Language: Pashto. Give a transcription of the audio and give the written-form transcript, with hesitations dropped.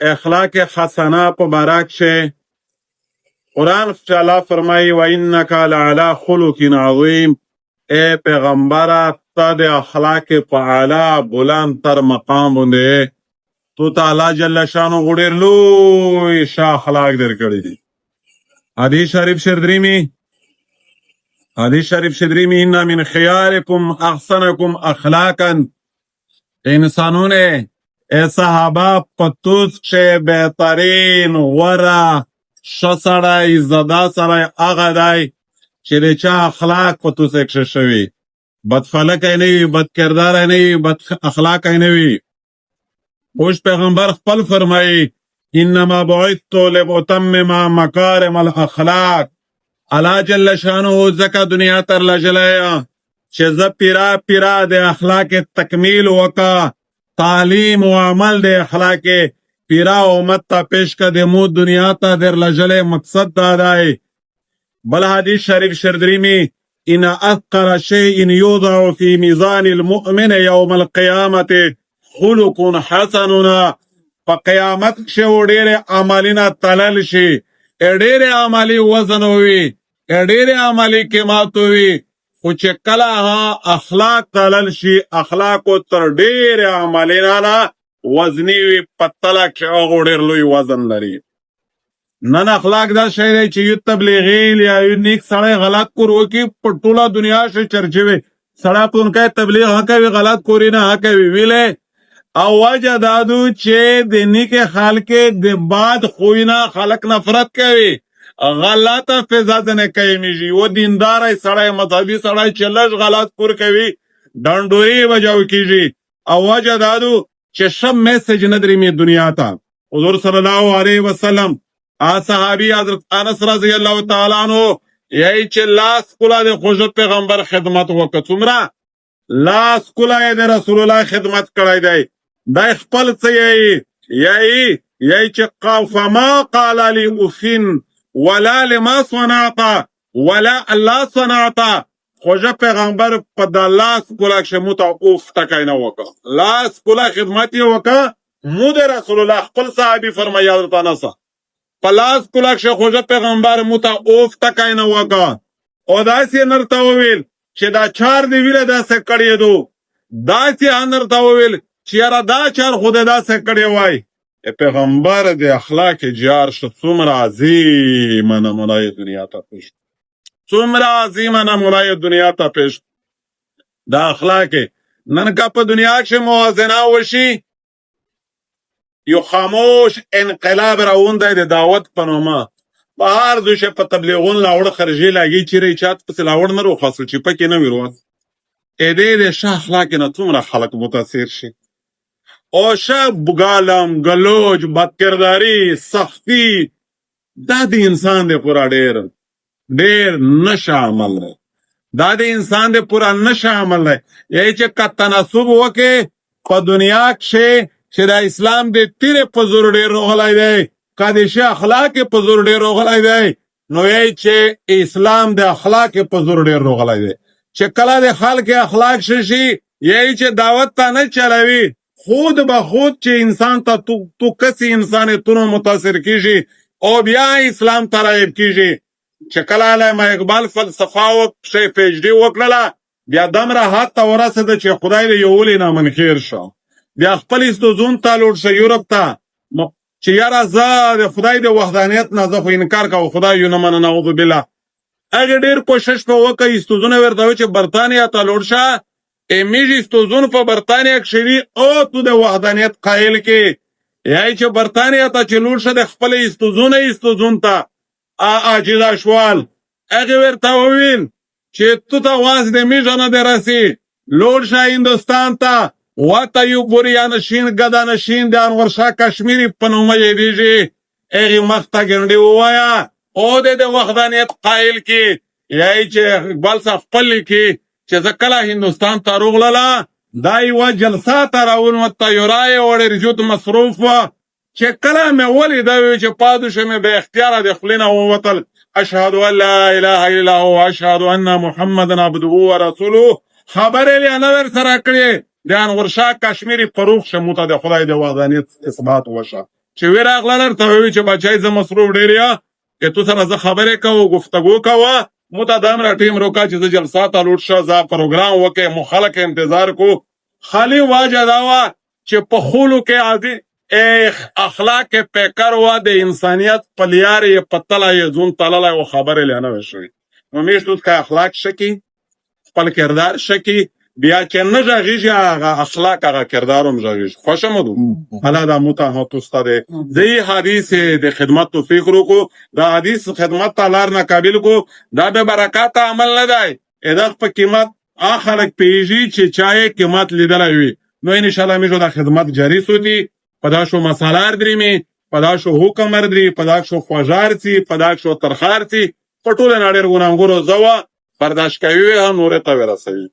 اخلاق حسنه په باره کښې قرآن تعالی فرمایي وانک لعلی خلق عظیم، اے پیغمبره ته د اخلاق په اعلی بلند تر مقام باندې تو ته الله جل شانو ډېر لوی ښه اخلاق درکړي دي. حدیث شریف شدریمی ان من خیارکم احسنکم اخلاقا، انسانوں نے اے صحابہ پتوس چه بہترین ورا شسڑای زدا سڑای آغا دای چه ده چه اخلاق پتوس اکشه شوی، بد خلق اینوی، بد کردار اینوی، بد اخلاق اینوی. خوش پیغمبر خپل فرمائی انما بعثتو لأتمم مکارم الاخلاق، اللہ جل شانو زکا دنیا تر لجلایا چه ز پیرا دے اخلاق تکمیل وکا، تعلیم و عمل دے اخلاق پیرا امت تا پیش کا دے مو دنیا تا در لجلے مقصد دادائی. بل حدیث شریف شردریمی ان اثقل شیء یوضع فی میزان المؤمن یوم القیامت خلق حسننا، پا قیامت شو دیر عملینا تلل شی، دیر عملی وزن ہوئی، دیر عملی قیمت ہوئی، خوچ کلا ها اخلاق تلل شی، اخلاقو تر دیر عملینا نا وزنی وی پتلک شاگو دیر لوی وزن لری. نن اخلاق دا شایده چه یو تبلیغیل یا یو نیک سڑے غلط کور وکی پٹولا دنیا سے چرچوے سڑا پون که تبلیغ حکوی غلط کوری نا حکوی ویلے او وجہ دادو چه دی نیک خالق دی بعد خوینا خلق نفرت کوي غلط فضا دنے کئی میجی و دیندار سڑے مذہبی سڑے چلش غلط کور کوي ڈانڈوری بجاو کیجی او وجہ دادو چه شب میسیج ندری می دنیا تا. حضور صلی اللہ علیہ وسلم صحابی حضرت انس رضی اللہ تعالی عنہ یہی چه لاس کلا دے خوش پیغمبر خدمت وکا سمرا لاس کلا دے رسول اللہ خدمت کرائی دے دا اخپل سے یہی چه فما قال لی افین ولا لما صنعتا ولا اللہ صنعتا، خوش پیغمبر پا دا لاس کلا شموتا اوف تکاینا وکا لاس کلا خدمتی وکا مو دے رسول اللہ اخپل صحابی فرمائی حضرت انسا پلاس کلاک شه خوجه پیغمبر موتا اوف تکای نه وکا او داسی نرتا وویل چه دا چار دی ویل دا سکڑی دو داسی نرتا وویل چه یارا دا چار خود دا سکڑی وای. پیغمبر دی اخلاق جار شد سمر عظیم نمولای دنیا تا پیش، سمر عظیم نمولای دنیا تا پیش دا اخلاق ننکا پا دنیا کش موازنه وشی یو خاموش انقلاب راونده ده دعوت پنوما بهار دوشه پا تبلیغون لاوڑ خرجی لگی چی ری چات پس لاوڑ نرو خاصل چی پکی نوی روان ایده ده شا اخلاقی نتوم را خلق متاثیر شی او شا بگالم گلوج بدکرداری سختی دا دی انسان ده پورا دیر نشا عمل ده، دا دی انسان ده پورا نشا عمل ده. یہی چه که تناسب وکه پا دنیا کشه چه دا اسلام دے تیرے پزور دیر روغلائی دے قادش اخلاق پزور دیر روغلائی دے نو یہی چه اسلام دے اخلاق پزور دیر روغلائی دے چه کلا دے خالق اخلاق ششی یہی چه دعوت تا نه چلاوی خود با خود چه انسان تا تو کسی انسان تونو متاثر کیجی او بیا اسلام ترائب کیجی چه کلا علامه اقبال فلسفه وک شی پیجدی وکللا بیا دم را حد تا ورسده چه خدای دے یولی نامن خیر شو بیا خپل استوزون تا لوڑ شا یورپ تا چه یارا زا ده خدای ده وحدانیت نازا خو انکار کا خدای یو نمان نعوذ بالله اگه دیر کوشش پا وکا استوزون ورطاوی چه برطانیا تا لوڑ شا امیج استوزون پا برطانیا کشوی او تو ده وحدانیت قائل که یای چه برطانیا تا چه لوڑ شا ده خپل استوزون تا آجید اشوال اگه ورطاوین چه تو تا واز ده میجانا ده رسی لوڑ شا هندوستان تا واتا یو بوریا نشین گدا نشین دیان ورشا کشمیری پنومه دیجی ایغی مختا گرنڈی ہوایا او دے وحدانیت قائل کی یای چه اقبال صاحب پلی کی چه زکلا ہندوستان تا روغ للا دای و جلسا تا راون و تایورائی وڑی رجوت مصروف و چه کلا میں ولی داوی چه پادوش میں بے اختیار دخلین و وطل اشہدو ان لا الہ الا و اشہدو ان محمد عبدو و رسولو خبری لی انور سراکڑی دیان ورشا کشمیری فروخ شموتا ده خدای ده وحدانیت اثبات وشا چې وی راغله درته ووي چې بچی زه مصروف ډېر یا که تو سره زه خبرې کوو گفتگو کوه مو ته دا امره ټیم روکا چې زه جلسه ته لوټ شه زه پروګرام وکړې مو خلک انتظار کو خالی واجه دا وه چې په خولو کې عادي اخلاق پیکر و د انسانیت په لیار یې په تله یې ځون تللی و خبرې لا نه وې شوې نو میشت اوس که اخلاق شکي خپل کردار شکي بیا چې نه غږیږي هغه اخلاق هغه کردار هم غږیږي خوښه مو دو الله دا مو ته توسته دی زه یې حدیث د خدمت توفیق وکړو دا حدیث خدمت ته لار نه قابل کو دا د برکات عمل نه دی ادغ په قیمت هغه خلک پوهېږي چې چا یې قیمت لیدلی وي نو انشاءالله میشو دا خدمت جاری سوتی پدا شو مسالار دریمی پدا شو حکمر دری پدا شو خوژار سی پدا شو ترخار سی په ټوله نړۍ ګونانګورو زوا برداشت کوي هم نور ته ورسوي